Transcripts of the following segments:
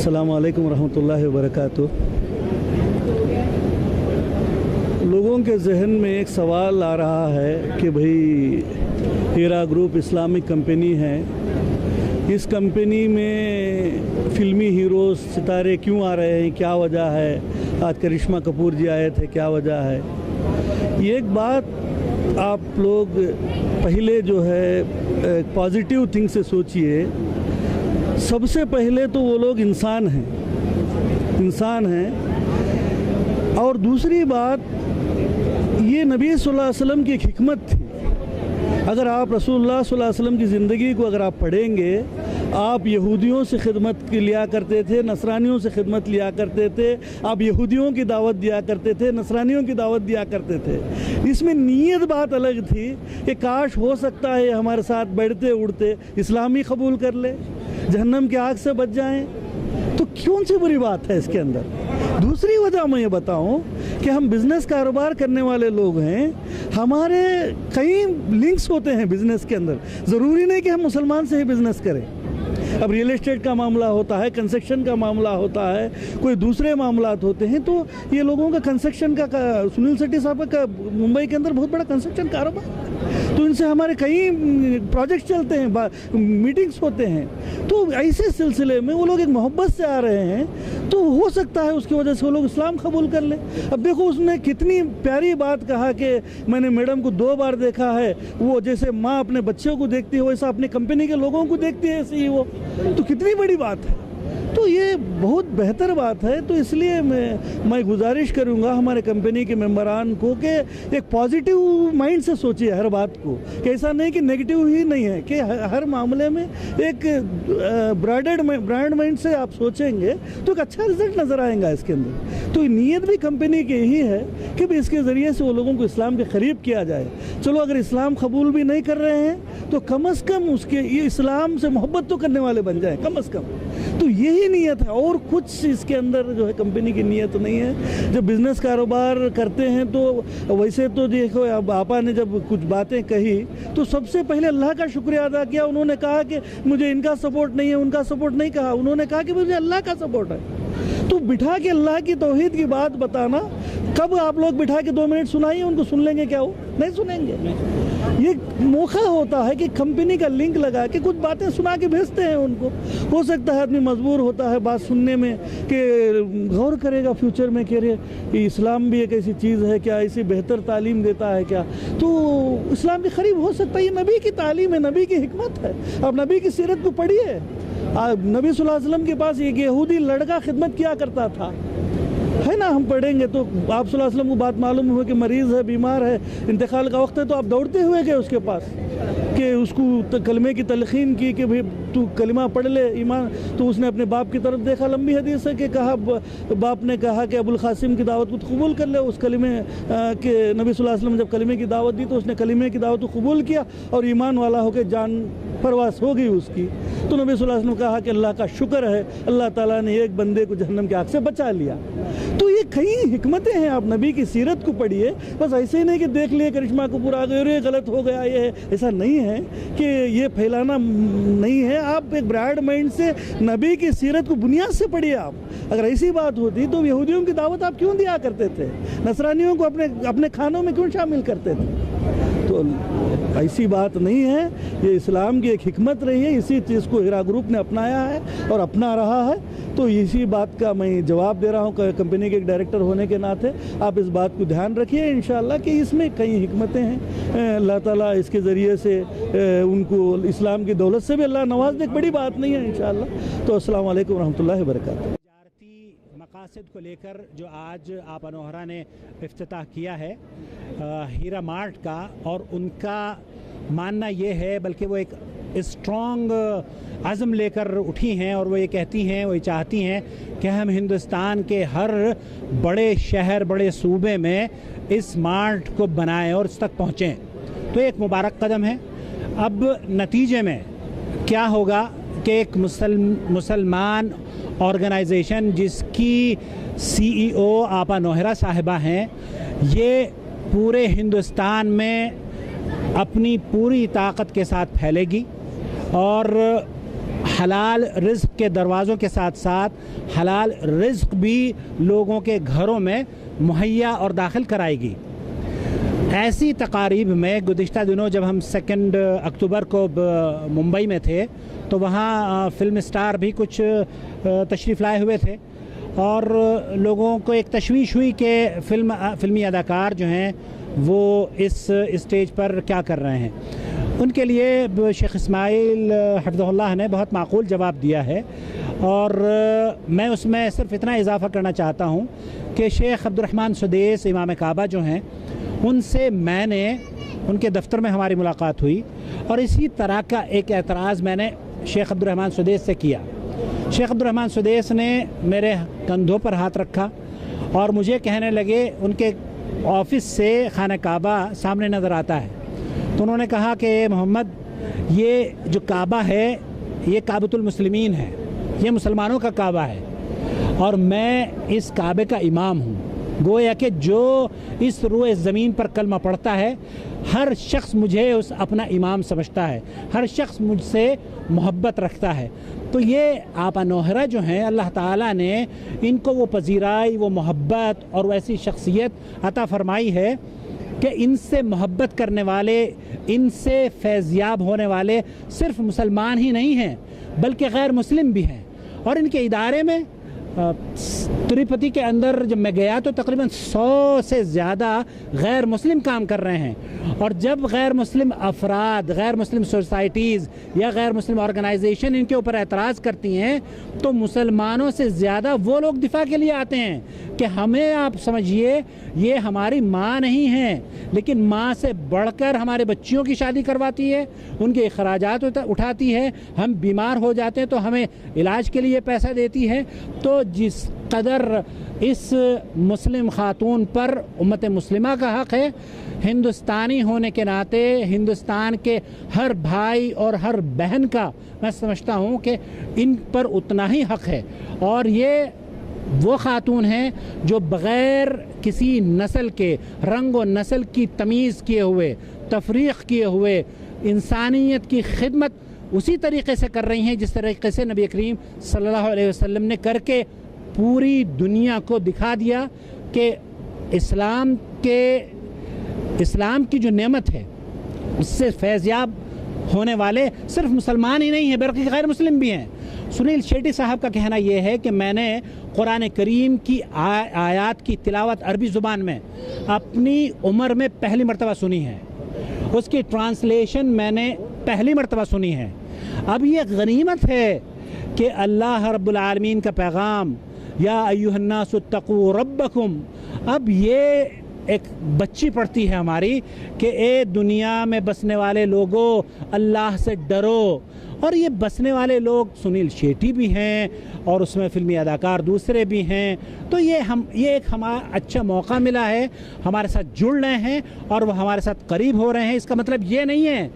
अस्सलामु अलैकुम रहमतुल्लाहि व बरकातुहू। लोगों के जहन में एक सवाल आ रहा है कि भाई हीरा ग्रुप इस्लामिक कंपनी है, इस कंपनी में फ़िल्मी हीरोज़ सितारे क्यों आ रहे हैं, क्या वजह है? आज करिश्मा कपूर जी आए थे, क्या वजह है? ये एक बात आप लोग पहले जो है पॉजिटिव थिंग से सोचिए। सबसे पहले तो वो लोग इंसान हैं और दूसरी बात ये नबी सल्लल्लाहु अलैहि वसल्लम की एक हिकमत थी। अगर आप रसूलुल्लाह सल्लल्लाहु अलैहि वसल्लम की ज़िंदगी को अगर आप पढ़ेंगे, आप यहूदियों से खिदमत लिया करते थे, नसरानियों से खिदमत लिया करते थे, आप यहूदियों की दावत दिया करते थे, नसरानियों की दावत दिया करते थे। इसमें नीयत बात अलग थी कि काश हो सकता है हमारे साथ बैठते उड़ते इस्लाम ही कबूल कर ले, जहन्नम की आग से बच जाएं, तो कौन सी बुरी बात है इसके अंदर? दूसरी वजह मैं ये बताऊं कि हम बिज़नेस कारोबार करने वाले लोग हैं, हमारे कई लिंक्स होते हैं बिज़नेस के अंदर। ज़रूरी नहीं कि हम मुसलमान से ही बिज़नेस करें। अब रियल एस्टेट का मामला होता है, कंस्ट्रक्शन का मामला होता है, कोई दूसरे मामलात होते हैं, तो ये लोगों का कंस्ट्रक्शन का सुनील शेट्टी साहब का मुंबई के अंदर बहुत बड़ा कंस्ट्रक्शन कारोबार, तो इनसे हमारे कई प्रोजेक्ट्स चलते हैं, मीटिंग्स होते हैं। तो ऐसे सिलसिले में वो लोग एक मोहब्बत से आ रहे हैं, तो हो सकता है उसकी वजह से वो लोग इस्लाम कबूल कर लें। अब देखो उसने कितनी प्यारी बात कहा कि मैंने मैडम को 2 बार देखा है, वो जैसे माँ अपने बच्चों को देखती है वैसा अपनी कंपनी के लोगों को देखती है ऐसे ही वो, तो कितनी बड़ी बात है। तो ये बहुत बेहतर बात है। तो इसलिए मैं गुजारिश करूंगा हमारे कंपनी के मेंबरान को कि एक पॉजिटिव माइंड से सोचिए हर बात को, कि ऐसा नहीं कि नेगेटिव ही नहीं है, कि हर मामले में एक ब्रांड माइंड से आप सोचेंगे तो एक अच्छा रिजल्ट नज़र आएगा इसके अंदर। तो नीयत भी कंपनी की यही है कि भी इसके ज़रिए से वो लोगों को इस्लाम के करीब किया जाए। चलो अगर इस्लाम कबूल भी नहीं कर रहे हैं तो कम अज़ कम उसके ये इस्लाम से मोहब्बत तो करने वाले बन जाए कम अज़ कम। तो यही नीयत है और कुछ इसके अंदर जो है कंपनी की नीयत नहीं है। जब बिज़नेस कारोबार करते हैं तो वैसे तो देखो, अब आपा ने जब कुछ बातें कही तो सबसे पहले अल्लाह का शुक्रिया अदा किया। उन्होंने कहा कि मुझे इनका सपोर्ट नहीं है, उनका सपोर्ट नहीं कहा, उन्होंने कहा कि मुझे अल्लाह का सपोर्ट है। तो बिठा के अल्लाह की तौहीद की बात बताना, कब आप लोग बिठा के 2 मिनट सुनाइए, उनको सुन लेंगे क्या? वो नहीं सुनेंगे। ये मौका होता है कि कंपनी का लिंक लगा के कुछ बातें सुना के भेजते हैं उनको। हो सकता है आदमी मजबूर होता है बात सुनने में कि गौर करेगा फ्यूचर में कि अरे इस्लाम भी एक ऐसी चीज़ है क्या, ऐसी बेहतर तालीम देता है क्या, तो इस्लाम के करीब हो सकता है। ये नबी की तालीम है, नबी की हिकमत है। आप नबी की सीरत को पढ़िए। नबी सल्लल्लाहु अलैहि वसल्लम के पास एक यहूदी लड़का खिदमत किया करता था, है ना? हम पढ़ेंगे तो आप सल्लल्लाहु अलैहि वसल्लम को बात मालूम हुई कि मरीज़ है, बीमार है, इंतकाल का वक्त है, तो आप दौड़ते हुए गए उसके पास कि उसको कलमे की तलखीन की कि भाई तू कलिमा पढ़ ले, ईमान। तो उसने अपने बाप की तरफ देखा, लंबी हदीस है कि कहा, बाप ने कहा कि अबुल कासिम की दावत को कबूल कर ले। उस कलिमे के नबी सल्लल्लाहु अलैहि वसल्लम जब कलिमे की दावत दी तो उसने कलिमे की दावत को कबूल किया और ईमान वाला होकर जान परवास हो गई उसकी। तो नबी सल्लल्लाहु अलैहि वसल्लम कहा कि अल्लाह का शुक्र है, अल्लाह ताला ने एक बंदे को जहन्नम की आग से बचा लिया। तो ये कई हिकमतें हैं। आप नबी की सीरत को पढ़िए, बस ऐसे ही नहीं कि देख लिए करिश्मा कपूर आ गए और ये गलत हो गया, ये ऐसा नहीं है कि ये फैलाना नहीं है। आप एक ब्रॉड माइंड से नबी की सीरत को बुनियाद से पढ़िए। आप अगर ऐसी बात होती तो यहूदियों की दावत आप क्यों दिया करते थे, नसरानियों को अपने खानों में क्यों शामिल करते थे? तो ऐसी बात नहीं है, ये इस्लाम की एक हिकमत रही है, इसी चीज़ को हीरा ग्रुप ने अपनाया है और अपना रहा है। तो इसी बात का मैं जवाब दे रहा हूँ कंपनी के एक डायरेक्टर होने के नाते। आप इस बात को ध्यान रखिए इंशाअल्लाह कि इसमें कई हिकमतें हैं। अल्लाह ताला इसके ज़रिए से उनको इस्लाम की दौलत से भी अल्लाह नवाज़ दे, बड़ी बात नहीं है इंशाअल्लाह। तो अस्सलाम वालेकुम रहमतुल्लाहि व बरकातुहू। मकासद को लेकर जो आज आप अनोहरा ने इफ्तिताह किया है हीरा मार्ट का, और उनका मानना ये है, बल्कि वो एक स्ट्रॉन्ग अज़म लेकर उठी हैं और वो ये कहती हैं, वो ये चाहती हैं कि हम हिंदुस्तान के हर बड़े शहर, बड़े सूबे में इस मार्ट को बनाएं और इस तक पहुँचें। तो एक मुबारक कदम है। अब नतीजे में क्या होगा कि एक मुसलमान ऑर्गेनाइजेशन जिसकी CEO आपा नोहरा साहिबा हैं, ये पूरे हिंदुस्तान में अपनी पूरी ताकत के साथ फैलेगी और हलाल रिज़्क़ के दरवाज़ों के साथ साथ हलाल रिज़्क़ भी लोगों के घरों में मुहैया और दाखिल कराएगी। ऐसी तकारीब में गुज़िश्ता दिनों जब हम 2 अक्टूबर को मुंबई में थे तो वहाँ फ़िल्म स्टार भी कुछ तशरीफ़ लाए हुए थे और लोगों को एक तशवीश हुई कि फ़िल्मी अदाकार जो हैं वो इस स्टेज पर क्या कर रहे हैं। उनके लिए शेख इस्माइल हफ़िज़हुल्लाह ने बहुत माक़ूल जवाब दिया है और मैं उसमें सिर्फ़ इतना इजाफ़ा करना चाहता हूँ कि शेख अब्दुर्रहमान सुदैस इमाम काबा जो हैं उनसे मैंने उनके दफ़्तर में हमारी मुलाकात हुई और इसी तरह का एक एतराज़ मैंने शेख अब्दुर्रहमान सुदैस से किया। शेख अब्दुर्रहमान सुदैस ने मेरे कंधों पर हाथ रखा और मुझे कहने लगे, उनके ऑफ़िस से खाना काबा सामने नज़र आता है, तो उन्होंने कहा कि मोहम्मद ये जो काबा है ये काबतुल मुस्लिमीन है, ये मुसलमानों का काबा है और मैं इस काबे का इमाम हूँ। गोया कि जो इस रूए ज़मीन पर कलमा पढ़ता है हर शख्स मुझे उस अपना इमाम समझता है, हर शख्स मुझसे मोहब्बत रखता है। तो ये आपा नौहरा जो हैं अल्लाह ताला ने इनको वो पजीराई, वो मोहब्बत और वैसी शख्सियत अता फ़रमाई है कि इनसे मोहब्बत करने वाले, इनसे फैज़याब होने वाले सिर्फ़ मुसलमान ही नहीं हैं बल्कि गैर मुस्लिम भी हैं। और इनके इदारे में तिरुपति के अंदर जब मैं गया तो तकरीबन 100 से ज़्यादा गैर मुस्लिम काम कर रहे हैं और जब गैर मुस्लिम अफराद, गैर मुस्लिम सोसाइटीज़ या गैर मुस्लिम ऑर्गेनाइजेशन इनके ऊपर एतराज़ करती हैं तो मुसलमानों से ज़्यादा वो लोग दिफा के लिए आते हैं कि हमें, आप समझिए, ये हमारी माँ नहीं है लेकिन माँ से बढ़कर हमारे बच्चियों की शादी करवाती है, उनके अखराजात उठाती है, हम बीमार हो जाते हैं तो हमें इलाज के लिए पैसा देती है। तो जिस कदर इस मुस्लिम खातून पर उम्मत मुस्लिमा का हक़ है, हिंदुस्तानी होने के नाते हिंदुस्तान के हर भाई और हर बहन का मैं समझता हूँ कि इन पर उतना ही हक़ है। और ये वो खातून हैं जो बग़ैर किसी नस्ल के, रंग व नस्ल की तमीज़ किए हुए, तफरीक़ किए हुए इंसानियत की खिदमत उसी तरीक़े से कर रही हैं जिस तरीक़े से नबी करीम सल्लल्लाहु अलैहि वसल्लम ने करके पूरी दुनिया को दिखा दिया कि इस्लाम की जो नेमत है उससे फैज़याब होने वाले सिर्फ मुसलमान ही नहीं हैं बल्कि गैर मुस्लिम भी हैं। सुनील शेट्टी साहब का कहना यह है कि मैंने कुरान करीम की आयात की तिलावत अरबी ज़ुबान में अपनी उम्र में पहली मरतबा सुनी है, उसकी ट्रांसलेशन मैंने पहली मरतबा सुनी है। अब ये गनीमत है कि अल्लाह रब्बुल आलमीन का पैगाम या अय्युहन्नासु तक़ू रब्बकुम, अब ये एक बच्ची पढ़ती है हमारी कि ए दुनिया में बसने वाले लोगों अल्लाह से डरो। और ये बसने वाले लोग सुनील शेट्टी भी हैं और उसमें फ़िल्मी अदाकार दूसरे भी हैं। तो ये एक हमारा अच्छा मौका मिला है, हमारे साथ जुड़ रहे हैं और वह हमारे साथ करीब हो रहे हैं। इसका मतलब ये नहीं है,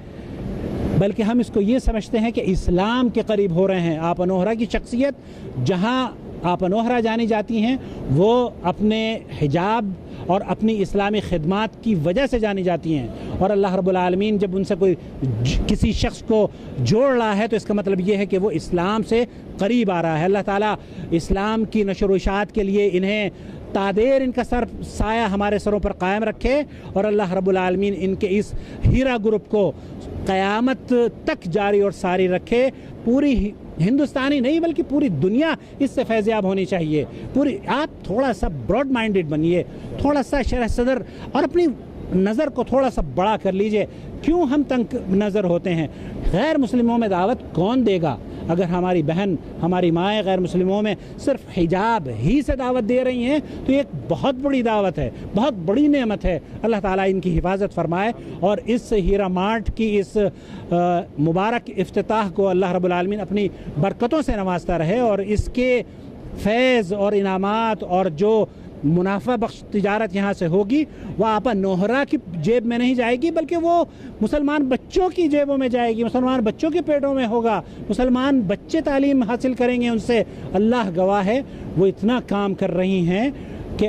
बल्कि हम इसको ये समझते हैं कि इस्लाम के करीब हो रहे हैं। आपा नौहरा की शख्सियत, जहाँ आपा नौहरा जानी जाती हैं, वो अपने हिजाब और अपनी इस्लामी खिदमात की वजह से जानी जाती हैं। और अल्लाह रब्बुल आलमीन जब उनसे कोई किसी शख्स को जोड़ रहा है तो इसका मतलब ये है कि वो इस्लाम से करीब आ रहा है। अल्लाह ताला इस्लाम की नशर व इशाअत के लिए इन्हें तादेर, इनका सर साया हमारे सरों पर कायम रखे और अल्लाह रब्बुल आलमीन इनके इस हीरा ग्रुप को क़यामत तक जारी और सारी रखे। पूरी हिंदुस्तानी नहीं बल्कि पूरी दुनिया इससे फैज़याब होनी चाहिए। पूरी, आप थोड़ा सा ब्रॉड माइंडेड बनिए, थोड़ा सा शरह सदर और अपनी नज़र को थोड़ा सा बड़ा कर लीजिए। क्यों हम तंग नज़र होते हैं? गैर मुस्लिमों में दावत कौन देगा? अगर हमारी बहन, हमारी माएँ गैर मुस्लिमों में सिर्फ हिजाब ही से दावत दे रही हैं तो ये एक बहुत बड़ी दावत है, बहुत बड़ी नेमत है। अल्लाह ताला इनकी हिफाजत फरमाए और इस हीरा मार्ट की इस मुबारक इफ्तिताह को अल्लाह रब्बुल आलमीन अपनी बरकतों से नवाजता रहे और इसके फैज़ और इनामात और जो मुनाफा बख्श तिजारत यहाँ से होगी वह आपा नौहरा की जेब में नहीं जाएगी बल्कि वो मुसलमान बच्चों की जेबों में जाएगी, मुसलमान बच्चों के पेटों में होगा, मुसलमान बच्चे तालीम हासिल करेंगे उनसे। अल्लाह गवाह है वो इतना काम कर रही हैं कि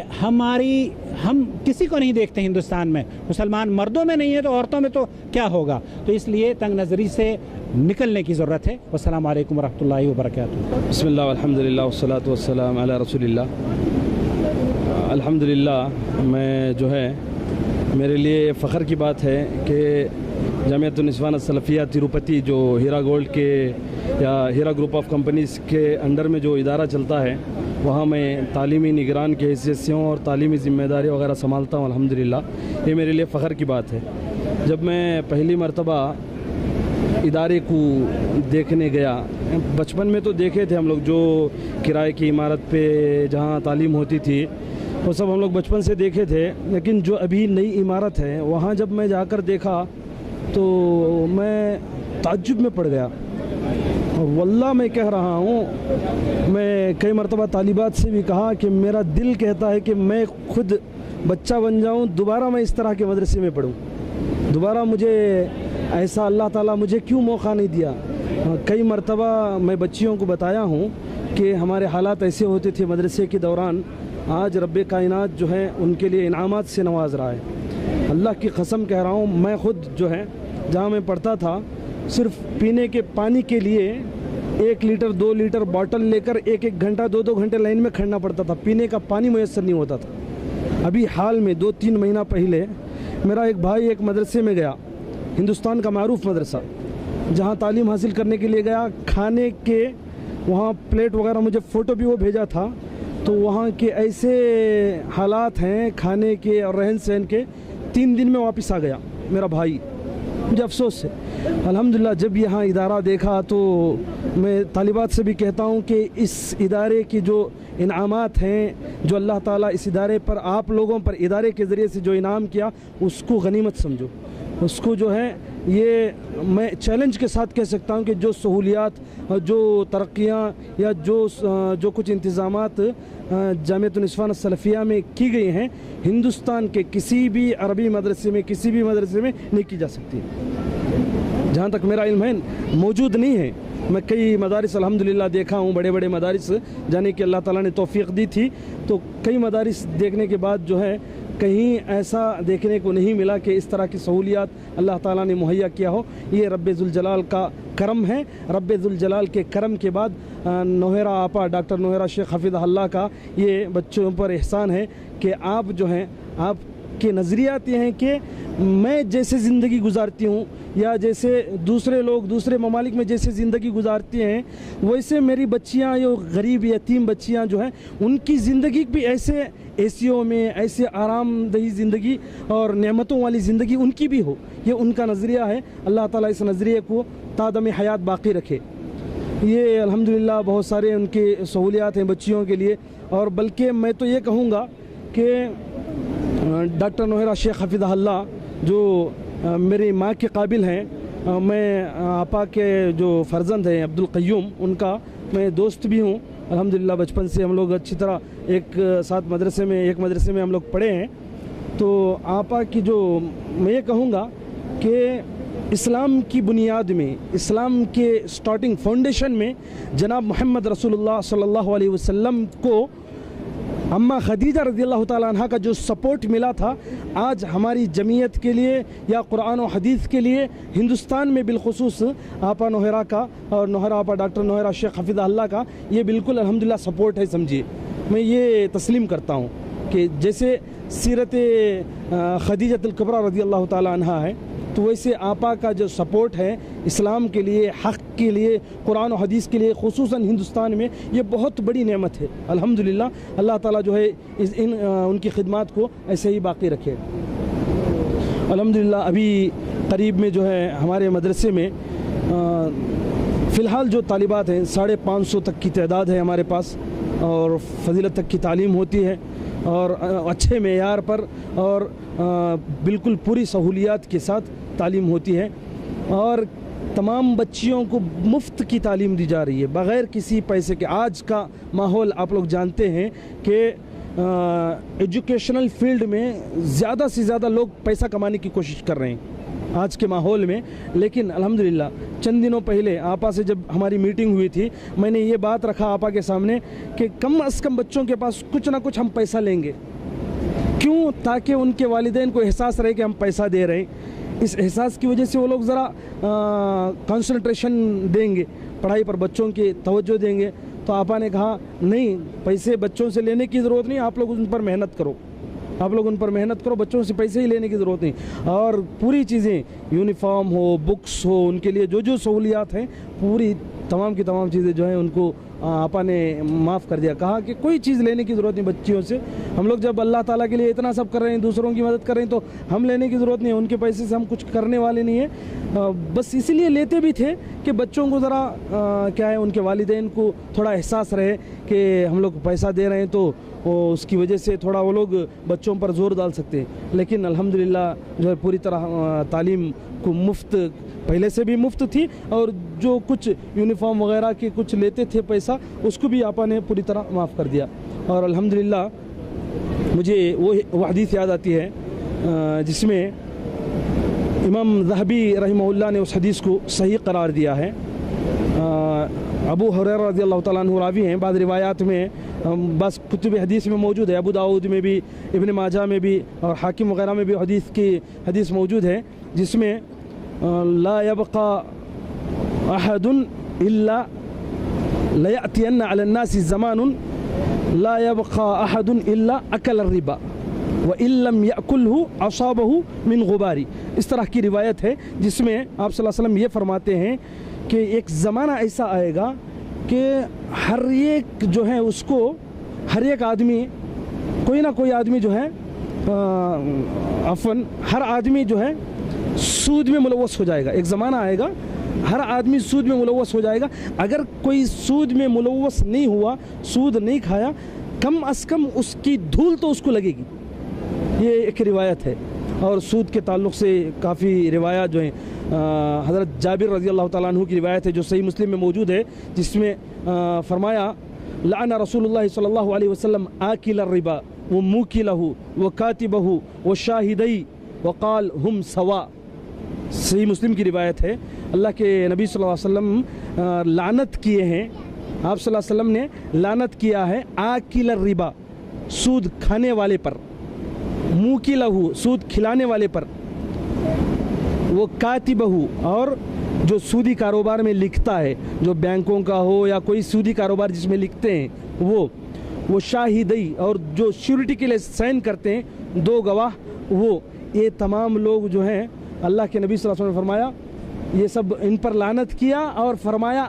हम किसी को नहीं देखते हिंदुस्तान में, मुसलमान मर्दों में नहीं है तो औरतों में तो क्या होगा। तो इसलिए तंग नज़री से निकलने की ज़रूरत है। वस्सलामु अलैकुम रहमतुल्लाहि व बरकातुहू। बिस्मिल्लाह अल्हम्दुलिल्लाह वस्सलातु वस्सलाम अला रसूलिल्लाह। अल्हम्दुलिल्लाह, मैं जो है मेरे लिए फ़ख्र की बात है कि जामियतुन निस्वान सलफ़िया तिरुपति जो हीरा गोल्ड के या हीरा ग्रुप ऑफ कंपनीज़ के अंडर में जो इदारा चलता है, वहाँ मैं तालीमी निगरान के हैसियत से हूँ और तालीमी ज़िम्मेदारी वगैरह संभालता हूँ। अल्हम्दुलिल्लाह, ये मेरे लिए फ़ख्र की बात है। जब मैं पहली मरतबा इदारे को देखने गया, बचपन में तो देखे थे हम लोग, जो किराए की इमारत पे जहाँ तालीम होती थी वो सब हम लोग बचपन से देखे थे, लेकिन जो अभी नई इमारत है वहाँ जब मैं जाकर देखा तो मैं ताज्जुब में पड़ गया। और वल्लाह मैं कह रहा हूँ, मैं कई मरतबा तालिबात से भी कहा कि मेरा दिल कहता है कि मैं खुद बच्चा बन जाऊँ, दोबारा मैं इस तरह के मदरसे में पढ़ूँ, दोबारा मुझे ऐसा अल्लाह ताला मुझे क्यों मौका नहीं दिया। कई मरतबा मैं बच्चियों को बताया हूँ कि हमारे हालात ऐसे होते थे मदरसे के दौरान, आज रब्बे कायनात जो है उनके लिए इनामात से नवाज रहा है। अल्लाह की कसम कह रहा हूँ, मैं ख़ुद जो है जहाँ मैं पढ़ता था सिर्फ पीने के पानी के लिए 1 लीटर 2 लीटर बॉटल लेकर 1-1 घंटा 2-2 घंटे लाइन में खड़ना पड़ता था, पीने का पानी मुयस्सर नहीं होता था। अभी हाल में 2-3 महीना पहले मेरा एक भाई एक मदरसे में गया, हिंदुस्तान का मारूफ मदरसा, जहाँ तालीम हासिल करने के लिए गया। खाने के वहाँ प्लेट वगैरह मुझे फ़ोटो भी वो भेजा था, तो वहाँ के ऐसे हालात हैं खाने के और रहन सहन के। 3 दिन में वापस आ गया मेरा भाई, मुझे अफसोस है। अल्हम्दुलिल्लाह, जब यहाँ इदारा देखा तो मैं तालिबात से भी कहता हूँ कि इस इदारे की जो इनामात हैं, जो अल्लाह ताला इस इदारे पर आप लोगों पर इदारे के ज़रिए से जो इनाम किया, उसको गनीमत समझो, उसको जो है ये मैं चैलेंज के साथ कह सकता हूँ कि जो सहूलियात, जो तरक्कियाँ या जो कुछ इंतज़ामात जामियतुन निस्वान सलफ़िया में की गई हैं, हिंदुस्तान के किसी भी अरबी मदरसे में, किसी भी मदरसे में नहीं की जा सकती। जहाँ तक मेरा इल्म है मौजूद नहीं है। मैं कई मदारिस अल्हम्दुलिल्लाह देखा हूँ, बड़े बड़े मदारिस जाने की अल्लाह ताला ने तौफ़ीक़ दी थी, तो कई मदारिस देखने के बाद जो है कहीं ऐसा देखने को नहीं मिला कि इस तरह की सहूलियात अल्लाह ताला ने मुहैया किया हो। ये रब्बे ज़ुल जलाल का करम है। रब्बे ज़ुल जलाल के करम के बाद नोहरा आपा डॉक्टर नोहरा शेख हफिज़हुल्लाह का ये बच्चों पर एहसान है कि आप जो हैं, आपके नज़रियात ये हैं कि मैं जैसे ज़िंदगी गुजारती हूँ या जैसे दूसरे लोग दूसरे ममालिक में जैसे ज़िंदगी गुजारती हैं, वैसे मेरी बच्चियाँ, ये गरीब यतीम बच्चियाँ जो हैं, उनकी ज़िंदगी भी ऐसे एसियों में, ऐसे आरामदेही ज़िंदगी और नेमतों वाली ज़िंदगी उनकी भी हो। ये उनका नज़रिया है। अल्लाह ताला इस नज़रिए को तादम हयात बाक़ी रखे। ये अल्हम्दुलिल्लाह बहुत सारे उनके सहूलियात हैं बच्चियों के लिए। और बल्कि मैं तो ये कहूँगा कि डॉक्टर नोहरा शेख हफिज़हुल्लाह जो मेरी माँ के काबिल हैं, मैं आपा के जो फ़र्जंद हैं अब्दुल क़य्यूम, उनका मैं दोस्त भी हूँ। अल्हम्दुलिल्लाह बचपन से हम लोग अच्छी तरह एक साथ एक मदरसे में हम लोग पढ़े हैं। तो आपा की जो मैं ये कहूँगा कि इस्लाम की बुनियाद में, इस्लाम के स्टार्टिंग फाउंडेशन में जनाब मोहम्मद रसूलुल्लाह सल्लल्लाहु अलैहि वसल्लम को अम्मा खदीजा रज़ियल्लाहु ताला अन्हा का जो सपोर्ट मिला था, आज हमारी जमीयत के लिए या कुरान और हदीस के लिए हिंदुस्तान में बिलखुसूस आपा नोहरा का और नोहरा आपा डॉक्टर नोहरा शेख हफिज़हुल्लाह का ये बिल्कुल अल्हम्दुलिल्लाह सपोर्ट है। समझिए, मैं ये तस्लीम करता हूँ कि जैसे सीरत खदीजतुल कुबरा रज़ियल्लाहु ताला अन्हा है, तो वैसे आपा का जो सपोर्ट है इस्लाम के लिए, हक़ के लिए, कुरान और हदीस के लिए, ख़ुसूसन हिंदुस्तान में, ये बहुत बड़ी नेमत है। अल्हम्दुलिल्लाह, अल्लाह ताला जो है उनकी खिदमत को ऐसे ही बाक़ी रखे। अल्हम्दुलिल्लाह, अभी करीब में जो है हमारे मदरसे में फ़िलहाल जो तालिबात हैं 550 तक की तादाद है हमारे पास, और फ़जीलत तक की तालीम होती है और अच्छे मेयार पर और बिल्कुल पूरी सहूलियात के साथ तालीम होती है। और तमाम बच्चियों को मुफ्त की तालीम दी जा रही है बग़ैर किसी पैसे के। आज का माहौल आप लोग जानते हैं कि एजुकेशनल फील्ड में ज़्यादा से ज़्यादा लोग पैसा कमाने की कोशिश कर रहे हैं आज के माहौल में। लेकिन अल्हम्दुलिल्लाह, चंद दिनों पहले आपा से जब हमारी मीटिंग हुई थी, मैंने ये बात रखा आपा के सामने कि कम अज़ कम बच्चों के पास कुछ ना कुछ हम पैसा लेंगे। क्यों? ताकि उनके वालिदैन को एहसास रहे कि हम पैसा दे रहे हैं। इस एहसास की वजह से वो लोग ज़रा कंसंट्रेशन देंगे, पढ़ाई पर बच्चों की तवज्जो देंगे। तो आपा ने कहा नहीं, पैसे बच्चों से लेने की ज़रूरत नहीं, आप लोग उन पर मेहनत करो, आप लोग उन पर मेहनत करो, बच्चों से पैसे ही लेने की ज़रूरत नहीं। और पूरी चीज़ें, यूनिफॉर्म हो, बुक्स हो, उनके लिए जो जो सहूलियात हैं, पूरी तमाम की तमाम चीज़ें जो हैं उनको आपा ने माफ़ कर दिया। कहा कि कोई चीज़ लेने की ज़रूरत नहीं बच्चियों से, हम लोग जब अल्लाह ताला के लिए इतना सब कर रहे हैं, दूसरों की मदद कर रहे हैं, तो हम लेने की ज़रूरत नहीं है, उनके पैसे से हम कुछ करने वाले नहीं है। बस इसीलिए लेते भी थे कि बच्चों को ज़रा क्या है, उनके वालिदैन को थोड़ा एहसास रहे कि हम लोग पैसा दे रहे हैं, तो उसकी वजह से थोड़ा वो लोग बच्चों पर जोर डाल सकते हैं। लेकिन अल्हम्दुलिल्लाह जो है पूरी तरह तालीम को मुफ्त, पहले से भी मुफ्त थी, और जो कुछ यूनिफॉर्म वगैरह के कुछ लेते थे पैसा, उसको भी आपा ने पूरी तरह माफ़ कर दिया। और अल्हम्दुलिल्लाह मुझे वो हदीस याद आती है जिसमें इमाम ज़हबी रहमहुल्लाह ने उस हदीस को सही करार दिया है। अबू हुरैरा रज़ियल्लाहु ताला अन्हु रावी हैं, बाद रिवायात में बस कुतुब हदीस में मौजूद है, अबू दाऊद में भी, इब्न माजा में भी और हाकिम वगैरह में भी हदीस मौजूद है, जिसमें ला यबक़ा अहदुन इल्ला लयअतियन्ना अला अन्नासि ज़मानुन ला यबक़ा अहदुन इल्ला अकल रिबा व इल्लम यअकुलहु असाबहु मिन गुबारी। इस तरह की रिवायत है जिसमें आप सल्लल्लाहु अलैहि वसल्लम ये फरमाते हैं कि एक ज़माना ऐसा आएगा कि हर एक जो है उसको, हर एक आदमी, कोई ना कोई आदमी जो है हर आदमी जो है सूद में मुलव्वस हो जाएगा। एक ज़माना आएगा हर आदमी सूद में मुलव्वस हो जाएगा। अगर कोई सूद में मुलव्वस नहीं हुआ, सूद नहीं खाया, कम अज़ कम उसकी धूल तो उसको लगेगी। ये एक रिवायत है। और सूद के ताल्लुक़ से काफ़ी रिवायत जो हैं, हज़रत जाबिर रज़ी अल्लाह ताला अन्हु की रिवायत है जो सही मुस्लिम में मौजूद है, जिसमें फरमाया लअन रसूलुल्लाह सल्लल्लाहु अलैहि वसल्लम आकिल रिबा व मुकिलहु व कातिबहु व शाहिदई व क़ाल हुम सवा। सही मुस्लिम की रिवायत है। अल्लाह के नबी सल्लल्लाहु अलैहि वसल्लम लानत किए हैं, आप सल्लल्लाहु अलैहि वसल्लम ने लानत किया है आकिल रिबा, सूद खाने वाले पर, मुकिलहु सूद खिलाने वाले पर, वो कातिबहु और जो सूदी कारोबार में लिखता है, जो बैंकों का हो या कोई सूदी कारोबार जिसमें लिखते हैं वो शाहिदई और जो श्योरिटी के लिए साइन करते हैं, दो गवाह, वो ये तमाम लोग जो हैं अल्लाह के नबी सल्लल्लाहु अलैहि वसल्लम ने फरमाया ये सब इन पर लानत किया और फरमाया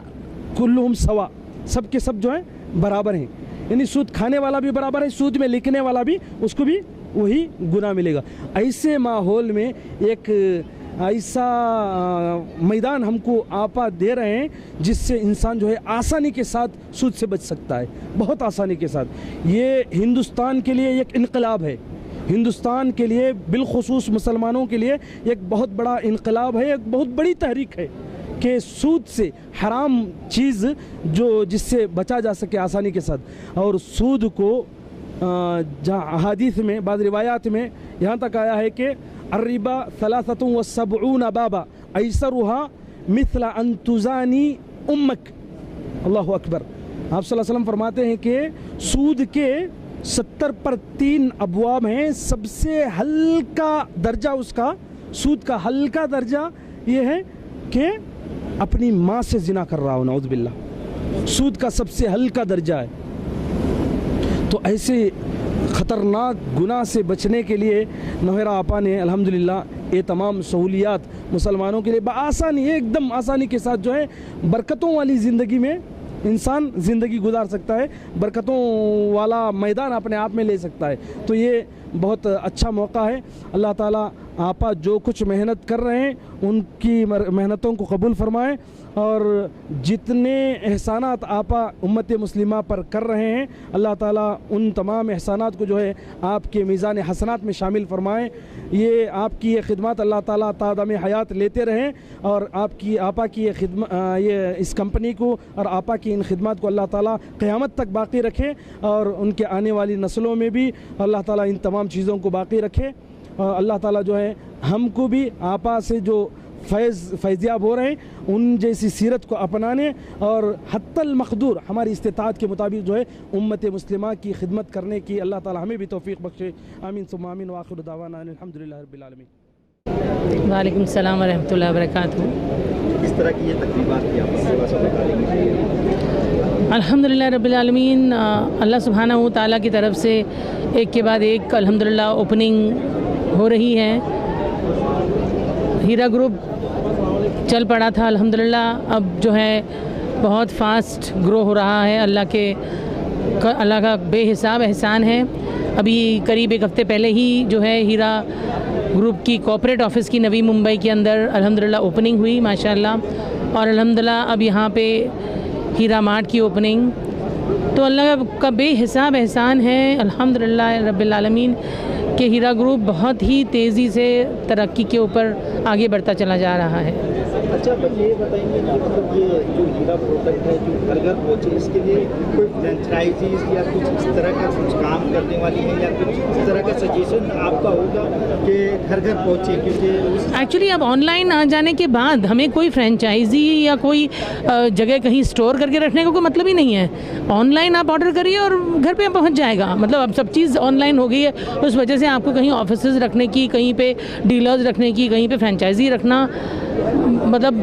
कुल्लुहुम सवा, सब के सब जो हैं बराबर हैं। यानी सूद खाने वाला भी बराबर है, सूद में लिखने वाला भी, उसको भी वही गुनाह मिलेगा। ऐसे माहौल में एक ऐसा मैदान हमको आपा दे रहे हैं जिससे इंसान जो है आसानी के साथ सूद से बच सकता है, बहुत आसानी के साथ। ये हिंदुस्तान के लिए एक इनकलाब है, हिंदुस्तान के लिए बिलखुसूस मुसलमानों के लिए एक बहुत बड़ा इनकलाब है, एक बहुत बड़ी तहरीक है कि सूद से, हराम चीज़ जो जिससे बचा जा सके आसानी के साथ। और सूद को जहाँ अहादीस में, बाद रिवायात में यहाँ तक आया है कि अर्रिबा सलासतुन व सबऊन बाबा ऐसरुहा मिस्ल अन तुज़ानी उम्मक। अल्लाह अकबर। आप सल्लल्लाहु अलैहि वसल्लम फरमाते हैं कि सूद के 70 पर 3 अबवाब हैं। सबसे हल्का दर्जा उसका, सूद का हल्का दर्जा ये है कि अपनी माँ से जिना कर रहा हो, नऊज़ बिल्लाह, सूद का सबसे हल्का दर्जा है। तो ऐसे ख़तरनाक गुनाह से बचने के लिए नौहरा आपा ने अल्हम्दुलिल्लाह ये तमाम सहूलियात मुसलमानों के लिए बआसानी, एकदम आसानी के साथ जो है बरकतों वाली ज़िंदगी में इंसान ज़िंदगी गुजार सकता है, बरकतों वाला मैदान अपने आप में ले सकता है। तो ये बहुत अच्छा मौका है। अल्लाह ताला आपा जो कुछ मेहनत कर रहे हैं उनकी मेहनतों को कबूल फरमाएं, और जितने एहसानात आपा उम्मत मुस्लिमा पर कर रहे हैं अल्लाह ताला उन तमाम एहसानात को जो है आपके मीज़ान हसनात में शामिल फरमाएं। ये आपकी ये खिदमत अल्लाह ताला तादम हयात लेते रहें, और आपकी आपा की ये इस कंपनी को और आपा की इन खिदमत को अल्लाह ताला क़यामत तक बाकी रखे, और उनके आने वाली नस्लों में भी अल्लाह ताला इन तमाम चीज़ों को बाकी रखे। अल्लाह ताला जो है हमको भी आपा से जो फैज़याब हो रहे हैं उन जैसी सीरत को अपनाने और हत्तल मक़दूर हमारी इस्तिताअत के मुताबिक जो है उम्मत मुस्लिमा की खिदमत करने की अल्लाह ताला हमें भी तौफ़ीक़ बख्शे। आमीन सुम्मा आमीन। व आखिरु दावाना अनिल हम्दुलिल्लाहि रब्बिल आलमीन। वालेकुम सलाम व रहमतुल्लाहि व बरकातुहू। किस तरह की ये तकरीबात थी आपकी सेवा सत्कार? अल्हम्दुलिल्लाह रब्बिल आलमीन, अल्लाह सुब्हानहू व तआला की तरफ से एक के बाद एक अल्हम्दुलिल्लाह ओपनिंग हो रही है। हीरा ग्रुप चल पड़ा था अल्हम्दुलिल्लाह, अब जो है बहुत फास्ट ग्रो हो रहा है। अल्लाह का बेहिसाब एहसान है। अभी करीब एक हफ़्ते पहले ही जो है हीरा ग्रुप की कॉर्पोरेट ऑफिस की नवी मुंबई के अंदर अल्हम्दुलिल्लाह ओपनिंग हुई माशाल्लाह, और अल्हम्दुलिल्लाह अब यहाँ पे हीरा मार्ट की ओपनिंग। तो अल्लाह का बेहिसाब एहसान है अल्हम्दुलिल्लाह रब्बिल आलमीन कि हीरा ग्रुप बहुत ही तेज़ी से तरक्की के ऊपर आगे बढ़ता चला जा रहा है। अच्छा, ये बताएंगे कि मतलब ये जो हीरा प्रोडक्ट है जो घर घर पहुँचे, इसके लिए कोई फ्रेंचाइजीज या कुछ इस तरह का कुछ काम करने वाली है या कुछ इस तरह का सजेशन आपका होगा कि घर घर पहुँचे? क्योंकि एक्चुअली अब ऑनलाइन आ जाने के बाद हमें कोई फ्रेंचाइजी या कोई जगह कहीं स्टोर करके रखने का कोई मतलब ही नहीं है। ऑनलाइन आप ऑर्डर करिए और घर पे पहुंच जाएगा। मतलब अब सब चीज़ ऑनलाइन हो गई है, उस वजह से आपको कहीं ऑफिसेज रखने की, कहीं पे डीलर्स रखने की, कहीं पे फ्रेंचाइजी रखना, मतलब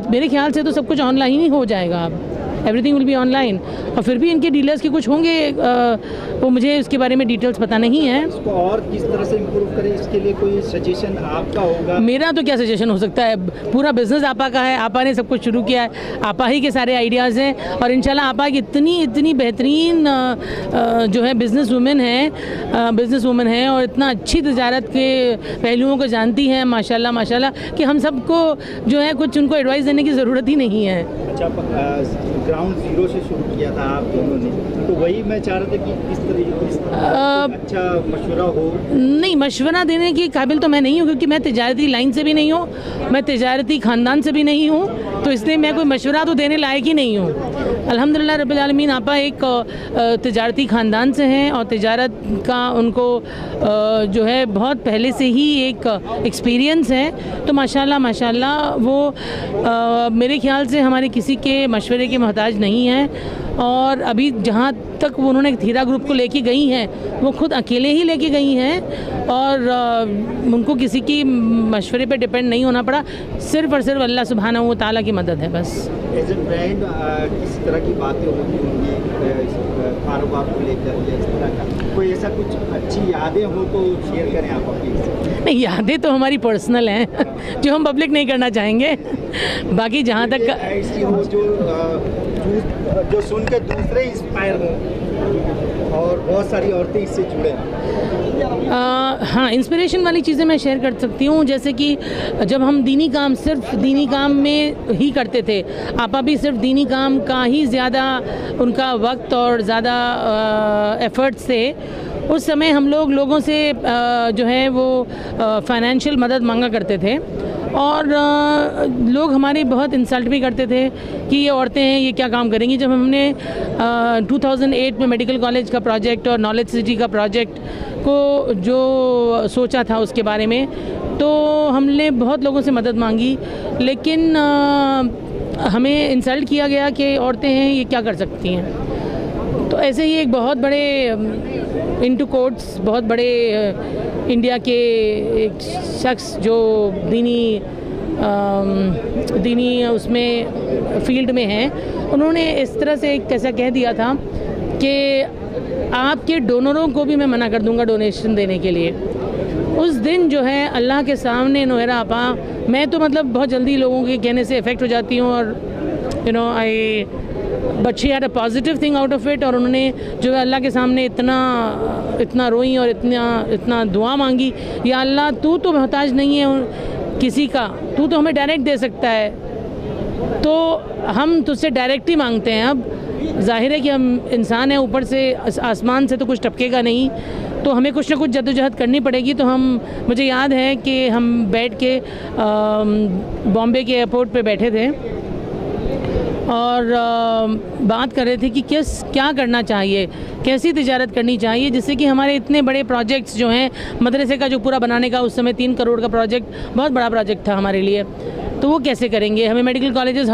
मेरे ख्याल से तो सब कुछ ऑनलाइन ही हो जाएगा। अब एवरीथिंग विल बी ऑनलाइन। और फिर भी इनके डीलर्स के कुछ होंगे, वो मुझे इसके बारे में डिटेल्स पता नहीं है। इसको और किस तरह से इम्प्रूव करें, इसके लिए कोई सजेशन आपका होगा? मेरा तो क्या सजेशन हो सकता है, पूरा बिजनेस आपा का है, आपा ने सब कुछ शुरू किया है, आपा ही के सारे आइडियाज़ हैं, और इंशाल्लाह आपा की इतनी बेहतरीन जो है बिज़नेस वुमेन है और इतना अच्छी तिजारत के पहलुओं को जानती हैं माशाल्लाह कि हम सबको जो है कुछ उनको एडवाइस देने की ज़रूरत ही नहीं है। अच्छा, ग्राउंड जीरो से शुरू किया था आप दोनों ने, तो वही मैं चाह रहा था कि किस तरह अच्छा मशवरा हो। नहीं, मशवरा देने की काबिल तो मैं नहीं हूँ, क्योंकि मैं तिजारती लाइन से भी नहीं हूँ, मैं तिजारती ख़ानदान से भी नहीं हूँ, तो इसलिए मैं कोई मशवरा तो देने लायक ही नहीं हूँ। अल्हम्दुलिल्लाह रब्बिल आलमीन आपा एक तिजारती ख़ानदान से हैं और तिजारत का उनको जो है बहुत पहले से ही एक एक्सपीरियंस है, तो माशाल्लाह वो मेरे ख्याल से हमारे किसी के मशवरे के मोहताज नहीं हैं। और अभी जहाँ तक उन्होंने हीरा ग्रुप को लेके गई हैं, वो खुद अकेले ही लेके गई हैं और उनको किसी की मशवरे पे डिपेंड नहीं होना पड़ा, सिर्फ़ और सिर्फ अल्लाह सुब्हानहू व तआला की मदद है बस। एज ए फ्रेंड किस तरह की बातें होती होंगी कारोबार को लेकर, या इस तरह का कोई ऐसा कुछ अच्छी यादें हो तो शेयर करें आप अपनी। नहीं, यादें तो हमारी पर्सनल हैं जो हम पब्लिक नहीं करना चाहेंगे। बाकी जहाँ तक ऐसी हो जो सुन के दूसरे इंस्पायर हों और बहुत सारी औरतें इससे जुड़े। हाँ, इंस्पिरेशन वाली चीज़ें मैं शेयर कर सकती हूँ, जैसे कि जब हम सिर्फ दीनी काम में ही करते थे, आपा भी सिर्फ दीनी काम का ही ज़्यादा उनका वक्त और ज़्यादा एफ़र्ट्स थे। उस समय हम लोगों से जो है वो फाइनेंशियल मदद मांगा करते थे, और लोग हमारी बहुत इंसल्ट भी करते थे कि ये औरतें हैं, ये क्या काम करेंगी। जब हमने 2008 में मेडिकल कॉलेज का प्रोजेक्ट और नॉलेज सिटी का प्रोजेक्ट को जो सोचा था उसके बारे में, तो हमने बहुत लोगों से मदद मांगी, लेकिन हमें इंसल्ट किया गया कि औरतें हैं, ये क्या कर सकती हैं। तो ऐसे ही एक बहुत बड़े इनटू कोट्स बहुत बड़े इंडिया के एक शख्स जो दीनी उसमें फील्ड में हैं, उन्होंने इस तरह से कैसा कह दिया था कि आपके डोनरों को भी मैं मना कर दूंगा डोनेशन देने के लिए। उस दिन जो है अल्लाह के सामने नोहरा आपा, मैं तो मतलब बहुत जल्दी लोगों के कहने से इफ़ेक्ट हो जाती हूँ, और but she had a positive thing out of it. और उन्होंने जो है अल्लाह के सामने इतना रोई और इतना दुआ मांगी, या अल्लाह तू तो मोहताज नहीं है किसी का, तू तो हमें डायरेक्ट दे सकता है, तो हम तुझसे डायरेक्ट ही मांगते हैं। अब जाहिर है कि हम इंसान हैं, ऊपर से आसमान से तो कुछ टपकेगा नहीं, तो हमें कुछ ना कुछ जद्दोजहद करनी पड़ेगी। तो मुझे याद है कि हम बैठ के बॉम्बे के एयरपोर्ट पे बैठे थे और बात कर रहे थे कि क्या करना चाहिए, कैसी तिजारत करनी चाहिए, जिससे कि हमारे इतने बड़े प्रोजेक्ट्स जो हैं, मदरसे का जो पूरा बनाने का उस समय 3 करोड़ का प्रोजेक्ट बहुत बड़ा प्रोजेक्ट था हमारे लिए, तो वो कैसे करेंगे? हमें मेडिकल कॉलेजेस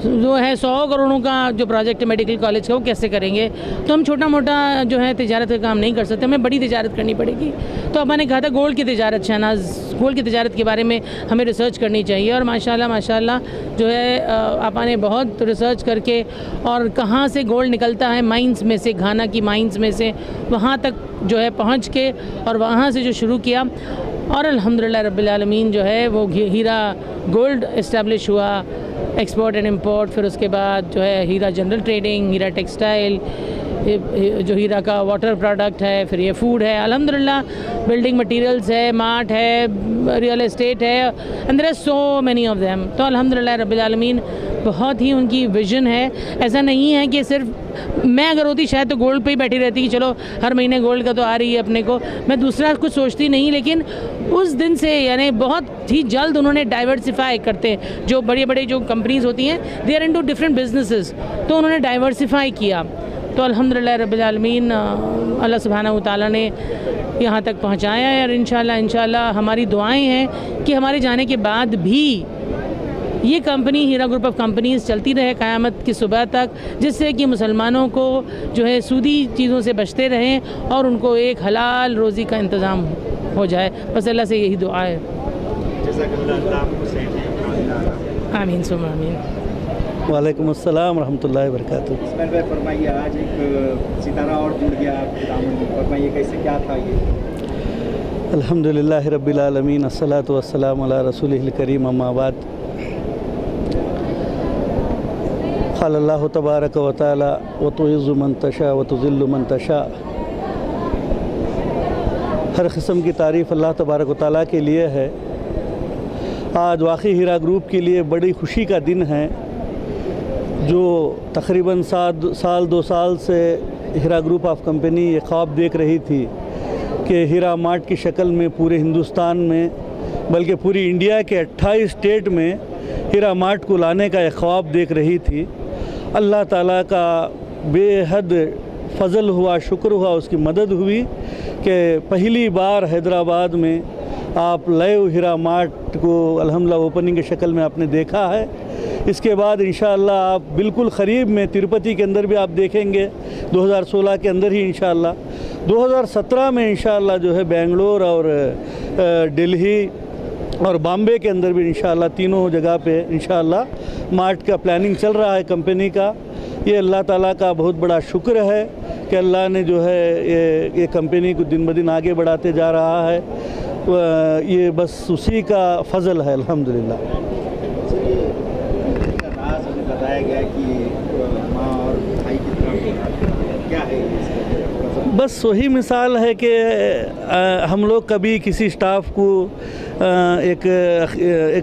जो है 100 करोड़ों का जो प्रोजेक्ट है मेडिकल कॉलेज का, वो कैसे करेंगे? तो हम छोटा मोटा जो है तिजारत का काम नहीं कर सकते, हमें बड़ी तिजारत करनी पड़ेगी। तो अपन ने कहा था गोल्ड की तिजारत, शहनाज, गोल्ड की तिजारत के बारे में हमें रिसर्च करनी चाहिए। और माशाल्लाह जो है आपा ने बहुत रिसर्च करके और कहाँ से गोल्ड निकलता है माइंस में से, घाना की माइंस में से, वहाँ तक जो है पहुँच के और वहाँ से जो शुरू किया और अल्हम्दुलिल्लाह रब्बिल आलमीन जो है वो हीरा गोल्ड इस्टेब्लिश हुआ, एक्सपोर्ट एंड इंपोर्ट। फिर उसके बाद जो है हीरा जनरल ट्रेडिंग, हीरा टेक्सटाइल, जो हीरा का वाटर प्रोडक्ट है, फिर ये फूड है, अल्हम्दुलिल्लाह बिल्डिंग मटेरियल्स है, मार्ट है, रियल एस्टेट है, and there are so many of them. तो अल्हम्दुलिल्लाह रब्बिल आलमीन बहुत ही उनकी विजन है। ऐसा नहीं है कि सिर्फ मैं अगर होती शायद तो गोल्ड पे ही बैठी रहती कि चलो हर महीने गोल्ड का तो आ रही है अपने को, मैं दूसरा कुछ सोचती नहीं। लेकिन उस दिन से यानी बहुत ही जल्द उन्होंने डाइवर्सिफाई करते हैं, जो बड़ी बड़ी जो कंपनीज़ होती हैं they are into different businesses, तो उन्होंने डाइवर्सिफाई किया। तो अल्हम्दुलिल्लाह रब्बिल आलमीन अल्लाह सुब्हानहू तआला ने यहाँ तक पहुँचाया है। और इंशाल्लाह हमारी दुआएं हैं कि हमारे जाने के बाद भी ये company Heera group of companies चलती रहे क़यामत की सुबह तक, जिससे कि मुसलमानों को जो है सूदी चीज़ों से बचते रहें और उनको एक हलाल रोज़ी का इंतज़ाम हो जाए। बस अल्लाह से यही दुआ है। आमीन सुम्मा आमीन। वालेकुम अस्सलाम रहमतुल्लाहि व बरकातुहू। इस्माइल भाई फरमाइए, आज एक सितारा और जुड़ गया आपके दामन में, फरमाइए कैसे, क्या था ये? अल्हम्दुलिल्लाहि रब्बिल आलमीन, अस्सलातु वस्सलामु अला रसूलिहिल करीम, अम्मा बाद। क़ाल अल्लाहु तबारक व तआला व तुइज़्ज़ु मन तशा व तुज़िल्लु मन तशा। हर किस्म की तारीफ़ अल्लाह तबारक व तआला के लिए है। आज वाक़ई हीरा ग्रुप के लिए बड़ी खुशी का दिन है, जो तकरीबन साल 2 साल से हीरा ग्रुप ऑफ कंपनी ये ख्वाब देख रही थी कि हीरा मार्ट की शक्ल में पूरे हिंदुस्तान में, बल्कि पूरी इंडिया के 28 स्टेट में हीरा मार्ट को लाने का एक ख्वाब देख रही थी। अल्लाह ताला का बेहद फ़ज़ल हुआ, शुक्र हुआ, उसकी मदद हुई कि पहली बार हैदराबाद में आप लाइव हीरा मार्ट को अल्हम्दुलिल्लाह ओपनिंग की शक्ल में आपने देखा है। इसके बाद इंशाअल्लाह आप बिल्कुल क़रीब में तिरुपति के अंदर भी आप देखेंगे 2016 के अंदर ही, इंशाअल्लाह 2017 में इंशाअल्लाह जो है बेंगलोर और दिल्ली और बॉम्बे के अंदर भी इंशाअल्लाह तीनों जगह पे इंशाअल्लाह मार्ट का प्लानिंग चल रहा है कंपनी का। ये अल्लाह ताला का बहुत बड़ा शुक्र है कि अल्लाह ने जो है ये कंपनी को दिन ब दिन आगे बढ़ाते जा रहा है। ये बस उसी का फ़ज़ल है अल्हम्दुलिल्लाह। राज हमें बताया गया कि माँ और भाई की तरफ क्या है? बस वही मिसाल है कि हम लोग कभी किसी स्टाफ को एक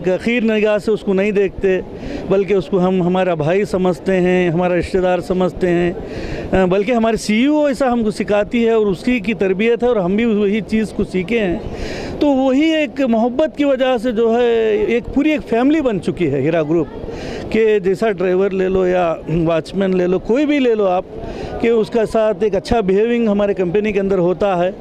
अखीर निगाह से उसको नहीं देखते, बल्कि उसको हम हमारा भाई समझते हैं, हमारा रिश्तेदार समझते हैं, बल्कि हमारे CEO ऐसा हमको सिखाती है और उसकी की तरबियत है और हम भी वही चीज़ को सीखे हैं। तो वही एक मोहब्बत की वजह से जो है एक पूरी एक फैमिली बन चुकी है हीरा ग्रुप के। जैसा ड्राइवर ले लो या वॉचमैन ले लो, कोई भी ले लो आप, कि उसका साथ एक अच्छा बिहेविंग हमारे कंपनी के अंदर होता है।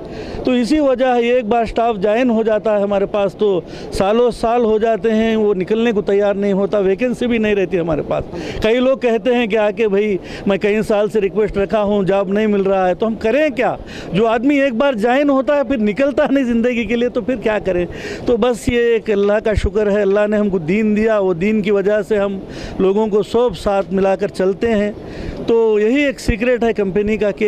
तो इसी वजह एक बार स्टाफ ज्वाइन हो जाता है हमारे पास तो सालों साल हो जाते हैं, वो निकलने को तैयार नहीं होता, वैकेंसी भी नहीं रहती हमारे पास। कई लोग कहते हैं कि आके भाई मैं कई साल से रिक्वेस्ट रखा हूँ, जॉब नहीं मिल रहा है, तो हम करें क्या? जो आदमी एक बार ज्वाइन होता है फिर निकलता नहीं ज़िंदगी के लिए, तो फिर क्या करें? तो बस ये एक अल्लाह का शुक्र है, अल्लाह ने हमको दीन दिया, वो दीन की वजह से हम लोगों को सब साथ मिलाकर चलते हैं। तो यही एक सीक्रेट है कंपनी का कि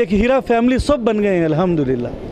एक हीरा फैमिली सब बन गए हैं अल्हम्दुलिल्लाह।